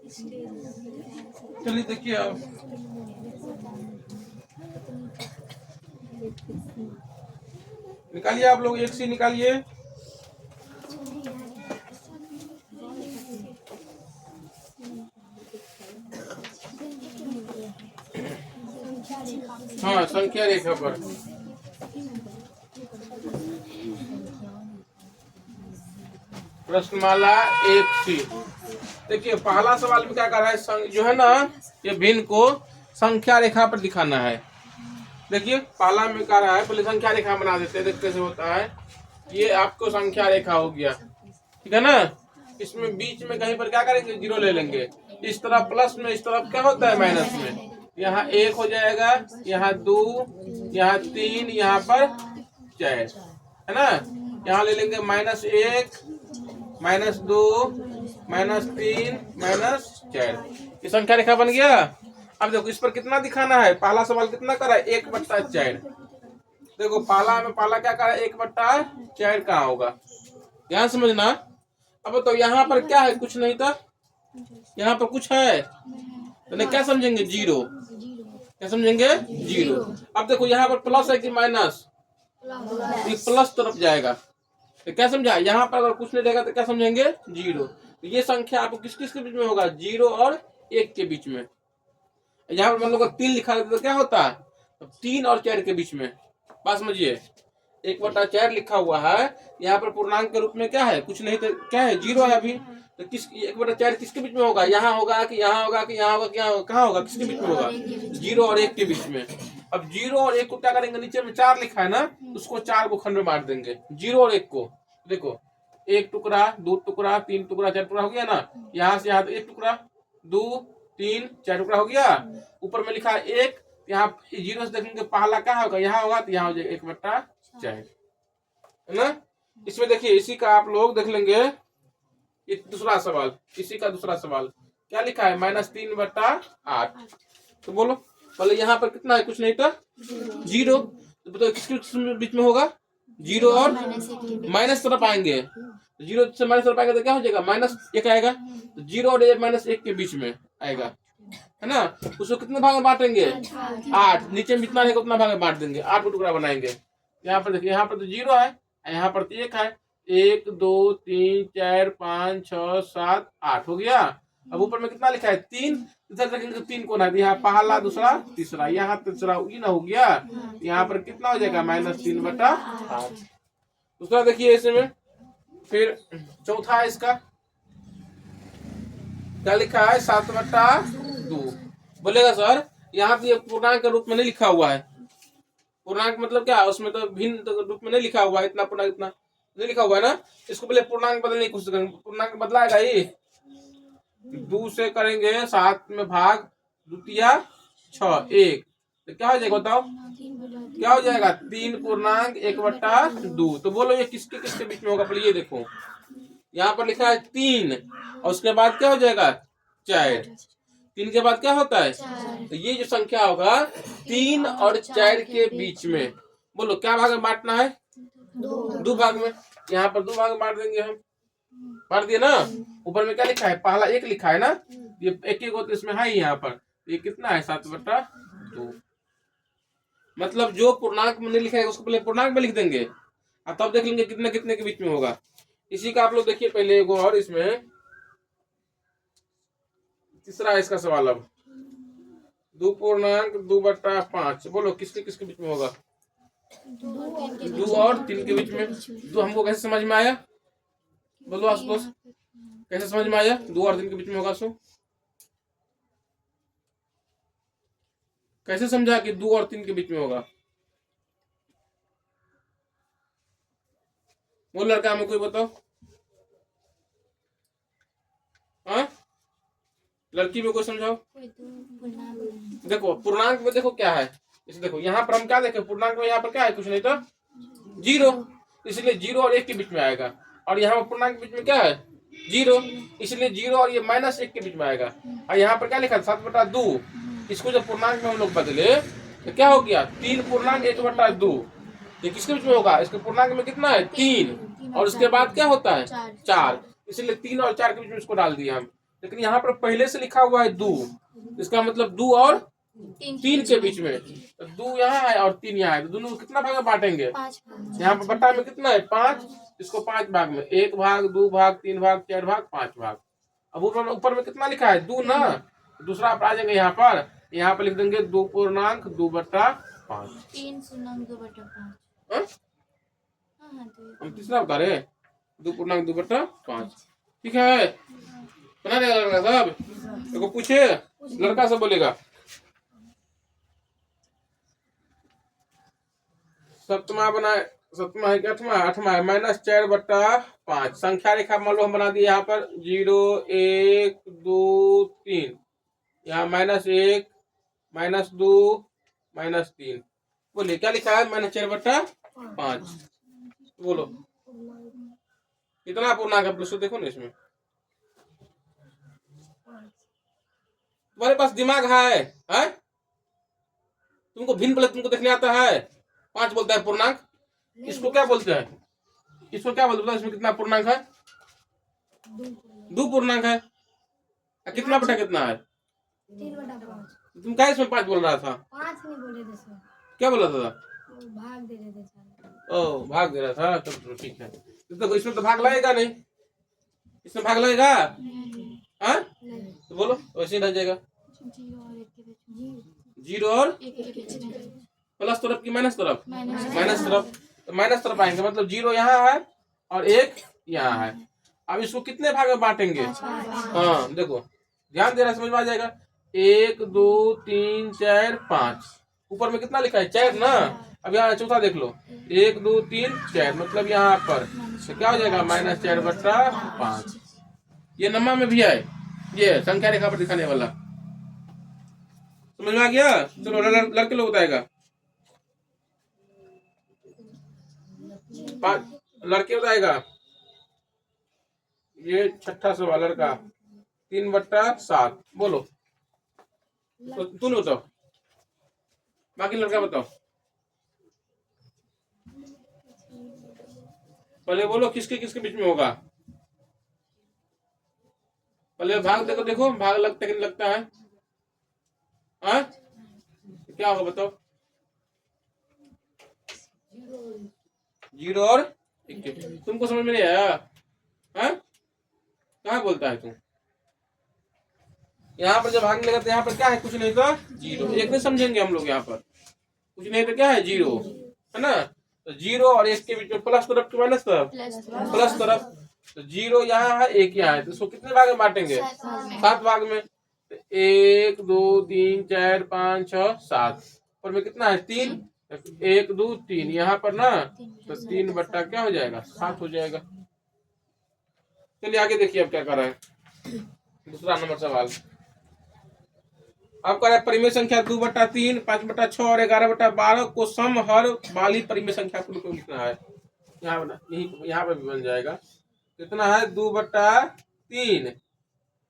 चलिए देखिए अब निकालिए, आप लोग एक सी निकालिए। हाँ, संख्या रेखा पर प्रश्नमाला 1C। देखिए पहला सवाल में क्या कर रहा है, जो है ना ये भिन्न को संख्या रेखा पर दिखाना है। देखिए पहला में क्या रहा है, पहले संख्या रेखा बना देते हैं, देखते कैसे होता है। ये आपको संख्या रेखा हो गया, ठीक है ना। इसमें बीच में कहीं पर क्या करेंगे, जीरो ले लेंगे। इस तरफ प्लस में, इस तरफ क्या होता है माइनस में। यहाँ 1 हो जाएगा, यहाँ 2, यहाँ 3, यहाँ पर 4, है ना। यहाँ ले लेंगे -1, -2, -3, -4। ये संख्या रेखा बन गया। अब देखो इस पर कितना दिखाना है, पहला सवाल कितना करा है, 1/4। देखो पहला क्या करा है, 1/4 कहाँ होगा, ध्यान समझना। अब तो यहाँ पर क्या है, कुछ नहीं था, यहाँ पर कुछ है तो क्या समझेंगे, जीरो। क्या समझेंगे, जीरो। अब देखो यहाँ पर प्लस है कि माइनस, ये प्लस तरफ जाएगा तो क्या समझा, यहाँ पर अगर कुछ नहीं रहेगा तो क्या समझेंगे, जीरो। तो ये संख्या आपको किस किस के बीच में होगा, 0 और 1 के बीच में। यहाँ पर मान लो 3 लिखा रहता तो क्या होता है, 3 और 4 के बीच में। बात समझिए, 1/4 लिखा हुआ है, यहाँ पर पूर्णांक के रूप में क्या है, कुछ नहीं तो क्या है, 0 है अभी। तो किस 1/4 किसके बीच में होगा, यहाँ होगा कि यहाँ होगा कि यहाँ होगा, क्या कहाँ होगा, किसके बीच में होगा, 0 और 1 के बीच में। अब 0 और 1 को क्या करेंगे, नीचे में 4 लिखा है ना, उसको 4 को खंड में बांट देंगे, 0 और 1 को। देखो 1 टुकड़ा, 2 टुकड़ा, 3 टुकड़ा, 4 टुकड़ा हो गया ना। यहाँ से यहाँ 1 टुकड़ा, 2, 3, 4 टुकड़ा हो गया। ऊपर में लिखा है 1, यहाँ 0 से देखेंगे पहला क्या होगा, यहाँ होगा तो यहाँ हो जाएगा 1/4, है ना। इसमें देखिए इसी का आप लोग देख लेंगे, ये दूसरा सवाल, इसी का दूसरा सवाल क्या लिखा है, -3/8। तो बोलो पहले यहाँ पर कितना है, कुछ नहीं था, 0। तो बताओ किसके बीच में होगा, 0 और माइनस तरफ आएंगे। 0 से माइनस तरफ आएगा तो क्या हो जाएगा, -1 आएगा। तो 0 और -1 के बीच में आएगा, है ना। उसको कितने भाग में बांटेंगे, 8। नीचे में जितना रहेगा उतना भाग में बांट देंगे, 8 को टुकड़ा बनाएंगे। यहाँ पर देखिए, यहाँ पर तो 0 है, यहाँ पर तो 1 है। 1, 2, 3, 4, 5, 6, 7, 8 हो गया। अब ऊपर में कितना लिखा है, 3। इधर देखेंगे 3 को ना, यहाँ पहला, दूसरा, तीसरा, यहाँ तीसरा ना हो गया। यहाँ पर कितना हो जाएगा, -3/8। दूसरा देखिए इसमें, फिर चौथा है इसका, क्या लिखा है, 7/2। बोलेगा सर यहाँ पे पूर्णांक के रूप में नहीं लिखा हुआ है। पूर्णांक मतलब क्या, उसमें तो भिन्न रूप में नहीं लिखा हुआ है, इतना पूर्णांक इतना नहीं लिखा हुआ है ना। इसको पहले पूर्णांक बदलने की कोशिश करेंगे, पूर्णांक बदलाएगा ही, 2 से करेंगे 7 में भाग, द्वितीया 6, 1, तो क्या हो जाएगा बताओ, क्या हो जाएगा, 3/1/2। तो बोलो ये किसके किसके बीच में होगा, पहले ये देखो, यहाँ पर लिखा है 3 और उसके बाद क्या हो जाएगा, 4। 3 के बाद क्या होता है, तो ये जो संख्या होगा 3 और 4 के बीच में। बोलो क्या भाग में बांटना है, 2 भाग में। यहाँ पर 2 भाग में बांट देंगे हम, बांट दिए ना। ऊपर में क्या लिखा है, पहला 1 लिखा है ना, ये 1 होता है, इसमें है यहाँ पर, ये कितना है, 7/2। मतलब जो पूर्णांक में नहीं लिखा है उसको पहले पूर्णांक में लिख देंगे और तब देख लेंगे कितने कितने के बीच में होगा। इसी का आप लोग देखिए पहले एगो और, इसमें तीसरा है इसका सवाल। अब 2/2/5, बोलो किसके किसके बीच में होगा, 2 और 3 के बीच में। तो हमको कैसे समझ में आया, बोलो आशुतोष, कैसे समझ में आया, 2 और 3 के बीच में होगा। सो कैसे समझा कि 2 और 3 के बीच में होगा, वो लड़का हमें कोई बताओ। हाँ, लड़की में कोई समझाओ। देखो पूर्णांक में देखो क्या है, इसे देखो यहाँ पर हम क्या देखें, पूर्णांक में यहाँ पर क्या है, कुछ नहीं तो 0, इसलिए 0 और 1 के बीच में आएगा। और यहाँ पर पूर्णांक के बीच में क्या है, 0, इसलिए 0 और ये -1 के बीच में आएगा। और यहाँ पर क्या लिखा है, 7/2। इसको जब पूर्णांक में हम लोग बदले तो क्या हो गया, 3/1/2। ये किसके बीच में होगा, इसके पूर्णांक में कितना है, 3 और उसके बाद क्या होता है, 4, इसलिए 3 और 4 के बीच में इसको डाल दिया हम। लेकिन यहाँ पर पहले से लिखा हुआ है दो, इसका मतलब दो और तीन के बीच में, तो दो यहाँ है और तीन यहाँ है, तो दोनों को कितना भाग में बांटेंगे? यहाँ पर बट्टा में कितना है? 5, इसको 5 भाग में, 1 भाग, 2 भाग, 3 भाग, 4 भाग, 5 भाग। अब ऊपर में कितना लिखा है? 2 ना, दूसरा आप आ जाएंगे यहाँ पर लिख देंगे 2.2/5। 3/2/5। हम तीसरा बता रहे 2.2/5। ठीक है, बना देगा लड़का साहब? देखो पूछे, लड़का सब बोलेगा। सप्तमा है कि आठवां है? -4/5। संख्या रेखा मान लो हम बना दिए यहाँ पर 0 1 2 3, यहाँ -1 -2 -3। बोलिए क्या लिखा है? -4/5। बोलो कितना पूर्णांक है? प्लस देखो ना इसमें, तुम्हारे पास दिमाग है? तुमको भिन्न प्लस तुमको देखने आता है? 5 बोलता है पूर्णांक, इसको क्या बोलते हैं? इसको क्या बोलते हैं? इसमें कितना पूर्णांक है? 2 पूर्णांक है। कितना बटा कितना है? 3/5। तुम क्या इसमें 5 बोल रहा था? 5 नहीं बोले थे सर, क्या बोला था? भाग दे रहे थे सर। ओ भाग दे रहा था, तो ठीक है। तो इसमें तो भाग लगेगा नहीं, इसमें भाग लगेगा? हाँ तो बोलो, वैसे ही रह जाएगा। 0 और प्लस तरफ की माइनस तरफ? माइनस तरफ। तो माइनस तरफ आएंगे, मतलब 0 यहाँ है और 1 यहाँ है। अब इसको कितने भाग में बांटेंगे? हाँ देखो, ध्यान दे रहा, समझ में आ जाएगा। 1 2 3 4 5, ऊपर में कितना लिखा है? 4 ना। अब यहाँ चौथा देख लो, 1 2 3 4, मतलब यहाँ पर तो क्या हो जाएगा? -4/5। ये नंबर में भी है, ये संख्या रेखा पर दिखाने वाला। समझ में आ गया? चलो लड़के लोग बताएगा। लड़के बताएगा। ये छठा सवाल लड़का, 3/7। बोलो, तो तुम बताओ, बाकी लड़का बताओ। पहले बोलो किसके किसके बीच में होगा? पहले भाग देखो भाग लगता है कि नहीं लगता है? हाँ क्या होगा बताओ? 0 और 1। तुमको समझ में नहीं आया? हाँ कहाँ बोलता है तू? यहाँ पर जब भागने लगा तो यहाँ पर क्या है? कुछ नहीं तो 0। एक नहीं समझेंगे हम लोग, यहाँ पर कुछ नहीं तो क्या है? 0 है ना। तो 0 और 1 के बीच में प्लस तरफ की माइनस तरफ? प्लस तरफ। तो 0 यहाँ है, 1 यहाँ है, तो इसको कितने भाग में बांटेंगे? 7 भाग में। तो 1 2 3 4 5 6 7, पर में कितना है? 3। 1 2 3 यहाँ पर ना, तो 3 बट्टा क्या हो जाएगा? 7 हो जाएगा। चलिए आगे देखिए अब क्या कर रहा है। दूसरा नंबर सवाल अब कर रहा है, परिमेय संख्या 2/3, 5/6 और 11/12 को सम हर वाली परिमेय संख्या को लिखना है। यहाँ पर भी बन जाएगा। कितना है? 2/3,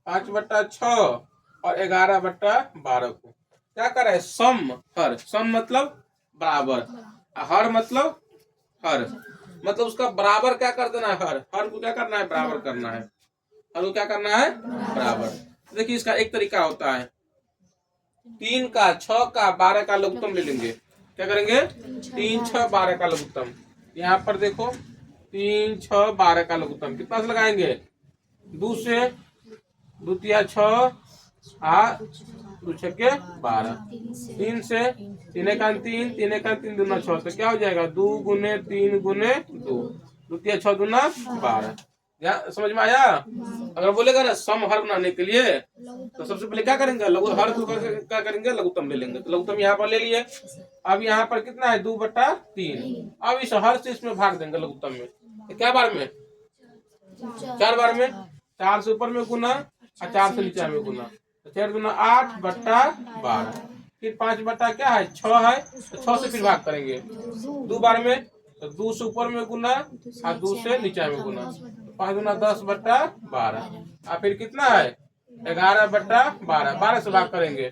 5/6 और 11/12 को क्या कर रहा है? सम हर। सम मतलब बराबर, हर मतलब हर, मतलब उसका बराबर क्या कर देना है? हर को क्या करना है? बराबर करना है। हर को क्या करना है? बराबर। देखिए इसका एक तरीका होता है, 3 का 6 का 12 का लघुत्तम ले लेंगे। क्या करेंगे? 3 6 12 का लघुत्तम। यहाँ पर देखो 3 6 12 का लघुत्तम कितना से लगाएंगे? 2 से, 2 तिया 6 2 छक्के 12, 3 से, 3 एकान 3, 3 एकान 3 दूना 6, तो क्या हो जाएगा? 2 गुने 3 गुने 2, 2 तिया 6 दूना 12। समझ में आया? अगर बोलेगा ना सम हर बनाने के लिए, तो सबसे पहले क्या करेंगे? हर को क्या करेंगे? लघुत्तम ले लेंगे। तो लघुत्तम यहाँ पर ले लिए। अब यहाँ पर कितना है? 2/3। अब इस हर से इसमें भाग देंगे लघुत्तम में। तो क्या बार में? 4 बार में। 4 से ऊपर में गुना और 4 से नीचे में गुना, तो 4 गुना 8/12। फिर 5 बटा क्या है? 6 है, तो 6 से फिर भाग करेंगे 2 बार में। तो 2 से ऊपर में गुना और 2 से नीचे में गुना, 5 गुना 10/12। और फिर कितना है? 11/12। 12 से भाग करेंगे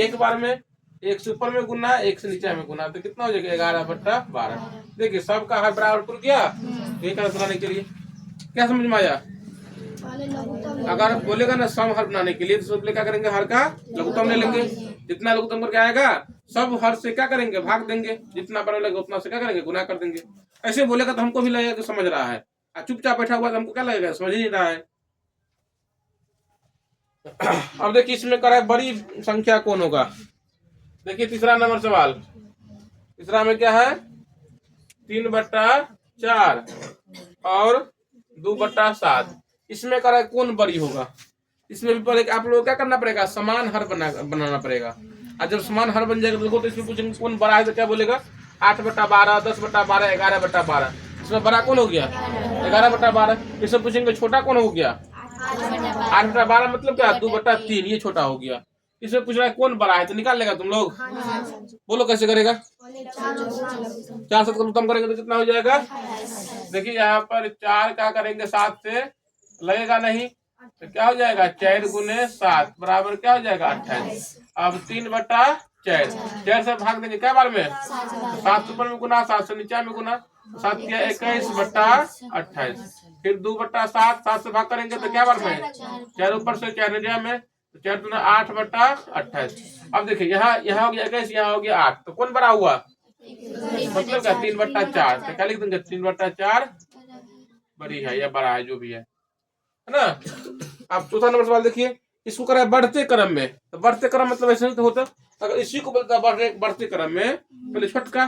एक बार में, 1 से ऊपर में गुना, 1 से नीचे में गुना, तो कितना हो जाएगा? 11/12। देखिए सबका हर बराबर टूट गया। ये करने के लिए क्या समझ में आया? अगर बोलेगा ना सम हर बनाने के लिए तो सब क्या करेंगे, हर का लघुत्तम ले लेंगे। जितना लघुत्तम करके आएगा सब हर से क्या करेंगे, भाग देंगे। जितना बड़ा लगेगा उतना से क्या करेंगे, गुना कर देंगे। ऐसे बोलेगा तो हमको भी लगेगा कि समझ रहा है, और चुपचाप बैठा हुआ तो हमको क्या लगेगा, समझ ही नहीं रहा है। अब देखिए इसमें करा बड़ी संख्या कौन होगा। देखिए तीसरा नंबर सवाल, तीसरा में क्या है, 3/4 और 2/7। इसमें करा कौन बड़ी होगा। इसमें भी पहले आप लोगों को क्या करना पड़ेगा, समान हर बनाना पड़ेगा। और जब समान हर बन जाएगा तो देखो, तो इसमें पूछेंगे कौन बड़ा है, तो क्या बोलेगा, 8/12, 10/12, 11/12। इसमें बड़ा कौन हो गया, 11/12। इसमें पूछेंगे छोटा कौन हो गया, 8/12 मतलब क्या, 2/3, ये छोटा हो गया। इसमें पूछ रहा है कौन बड़ा है, तो निकाल लेगा तुम लोग। बोलो कैसे करेगा, 4 से कम करेंगे तो कितना हो जाएगा। देखिए यहाँ पर 4 क्या करेंगे, 7 से लगेगा नहीं, तो क्या हो जाएगा, 4 गुने 7 बराबर क्या हो जाएगा, 28। अब 3/4, 4 से भाग देंगे क्या बार में, 7 ऊपर में गुना, 7 से नीचे में गुना, 7 किया 21/28। फिर 2/7, 7 से भाग करेंगे तो क्या बार में, 4 ऊपर से 4 नीचे में, तो 4 दूना 8/28। अब देखिए यहाँ हो गया 21, यहाँ हो गया 8, तो कौन बड़ा हुआ, मतलब क्या 3/4। तो क्या लिख देंगे, 3/4 बड़ी है या बड़ा है, जो भी है ना। अब चौथा नंबर सवाल देखिए, इसको करा है बढ़ते क्रम में। तो बढ़ते क्रम मतलब ऐसे तो होता, अगर इसी को बोलता बढ़ते क्रम में, पहले छोटका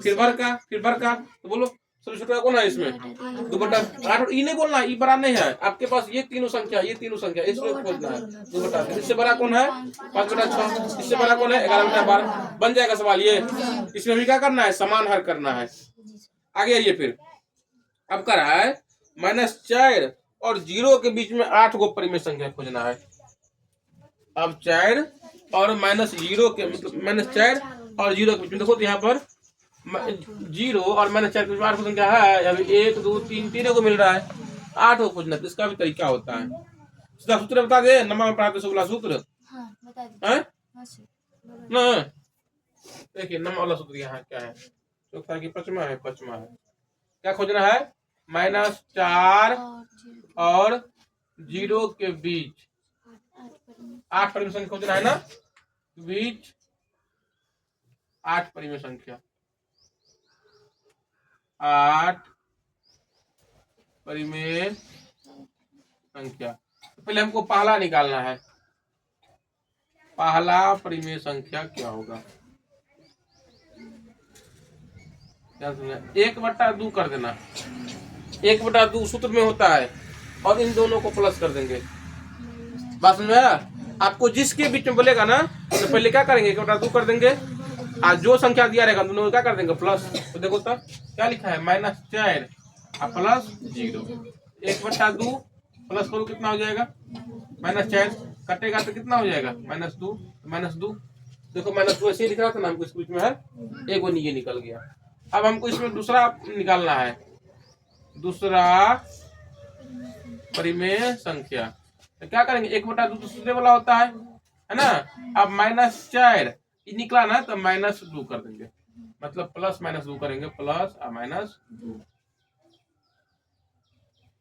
फिर भर का फिर भर का, तो बोलो सबसे छोटा कौन है इसमें, 2/8। ये नहीं बोलना ये बड़ा नहीं है, आपके पास ये तीनों संख्या इसमें खोजना है। 2/8 इससे बड़ा कौन है, 5/6। इससे बड़ा कौन है, 11/12। बन जाएगा सवाल ये। इसमें भी क्या करना है, समान हर करना है। आगे आइए फिर, अब करा है -4 और 0 के बीच में 8 गो परिमेय संख्या खोजना है। अब 4 और -0 के मतलब -4 और 0 के बीच में देखो, तो यहाँ पर 0 और -4 के बीच में 8 संख्या है। अभी 1 2 3 तीनों को मिल रहा है, 8 को खोजना। तो इसका भी तरीका होता है। सीधा सूत्र बता दे, नंबर में पढ़ाते वाला सूत्र है ना। देखिए नंबर वाला सूत्र यहाँ क्या है, चौथा की पचमा है, क्या खोजना है, -4 और 0 के बीच 8 परिमेय संख्या खोजना है ना, बीच 8 परिमेय संख्या, 8 परिमेय संख्या। तो पहले हमको पहला निकालना है, पहला परिमेय संख्या क्या होगा, क्या समझा, 1/2 कर देना। 1/2 सूत्र में होता है, और इन दोनों को प्लस कर देंगे। बात समझ में आया। आपको जिसके बीच में बोलेगा ना, तो पहले क्या करेंगे, 1/2 कर देंगे, और जो संख्या दिया रहेगा दोनों क्या कर देंगे, प्लस। तो देखो तब क्या लिखा है, -4 और प्लस 0। 1/2 प्लस करो कितना हो जाएगा, -4 कटेगा तो कितना हो जाएगा, -2। देखो -2 ऐसे ही लिख रहा था ना हमको, इसके बीच में है एक वो ये निकल गया। अब हमको इसमें दूसरा निकालना है, दूसरा परिमेय संख्या। तो क्या करेंगे, 1/2 तो सूत्र वाला होता है ना। अब -4 निकला ना, तो -2 कर देंगे, मतलब प्लस -2 करेंगे, प्लस और -2।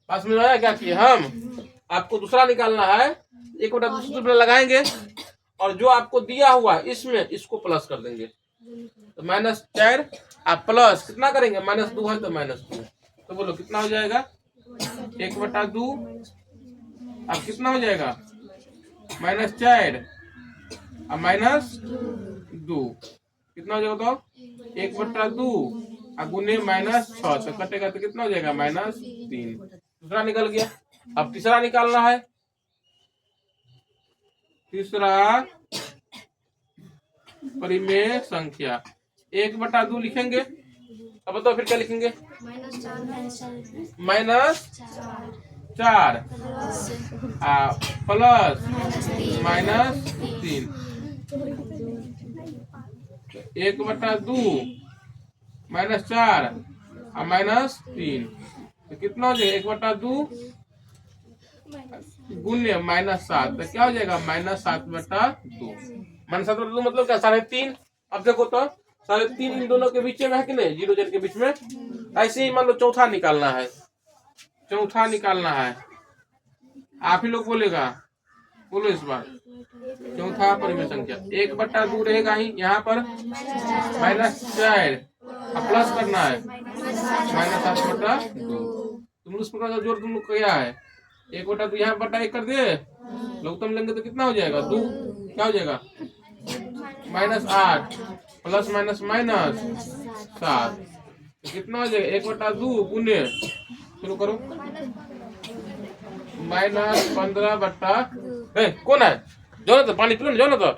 पास में आया क्या किए हम, आपको दूसरा निकालना है, 1/2 सूत्र लगाएंगे, और जो आपको दिया हुआ इसमें इसको प्लस कर देंगे। तो -4 आप प्लस कितना करेंगे, -2 है तो -2। तो बोलो कितना हो जाएगा, 1/2 अब कितना हो जाएगा, -4 अब -2 कितना हो जाएगा, तो 1/2 और गुने -6 से कटेगा तो कितना हो जाएगा, -3। दूसरा निकल गया। अब तीसरा निकालना है, तीसरा परिमेय संख्या 1/2 लिखेंगे। अब बताओ फिर क्या लिखेंगे, -4 प्लस -3। 1/2 -4 और -3 तो कितना हो जाएगा, 1/2 गुण्य -7 तो क्या हो जाएगा, -7/2। -7/2 मतलब क्या, 3.5। अब देखो तो 3.5 इन दोनों के बीच में है कि नहीं, 0 0 के बीच में। ऐसे ही मान लो चौथा निकालना है, आप ही लोग बोलेगा, बोलो इस बार। चौथा परिमेय संख्या 1/2 रहेगा ही यहाँ पर, -4 अब प्लस करना है -8/2। तुम उस प्रकार का जोड़ तुम लोग क्या है 1/2 यहाँ बटा 1 कर दिए, लघुत्तम लेंगे तो कितना हो जाएगा 2, क्या हो जाएगा -8 प्लस माइनस -7 तो कितना हो जाएगा 1/2 गुने, शुरू करो -15/2। कौन है जो ना तो पानी पिलो ना, जो ना तो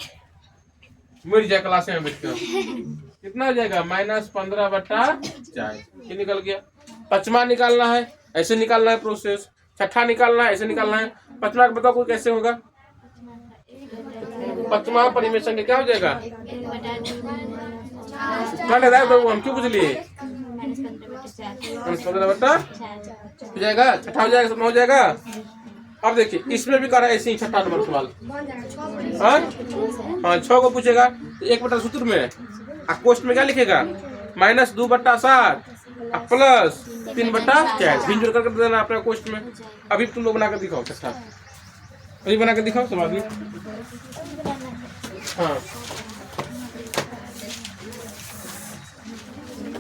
मिट जाए क्लास में बैठ कर। कितना हो जाएगा -15/4, ये निकल गया। पांचवा निकालना है, ऐसे निकालना है प्रोसेस। छठा निकालना है, ऐसे निकालना है। पांचवा बताओ कोई कैसे होगा। पांचवा परिमेय संख्या क्या हो जाएगा, तो हम क्यों पूछ लिए, 15/4 हो जाएगा। छठा हो जाएगा, 7 हो जाएगा। अब देखिए इसमें भी करा ऐसे ही, छठा नंबर सवाल। हाँ 6 को पूछेगा तो 1 सूत्र में क्वेश्चन में क्या लिखेगा -2/7 प्लस 3/4 भिन्न जोड़ करके देना अपने क्वेश्चन में। अभी तुम लोग बनाकर दिखाओ छठा, अभी बना कर दिखाओ सब आदमी। हाँ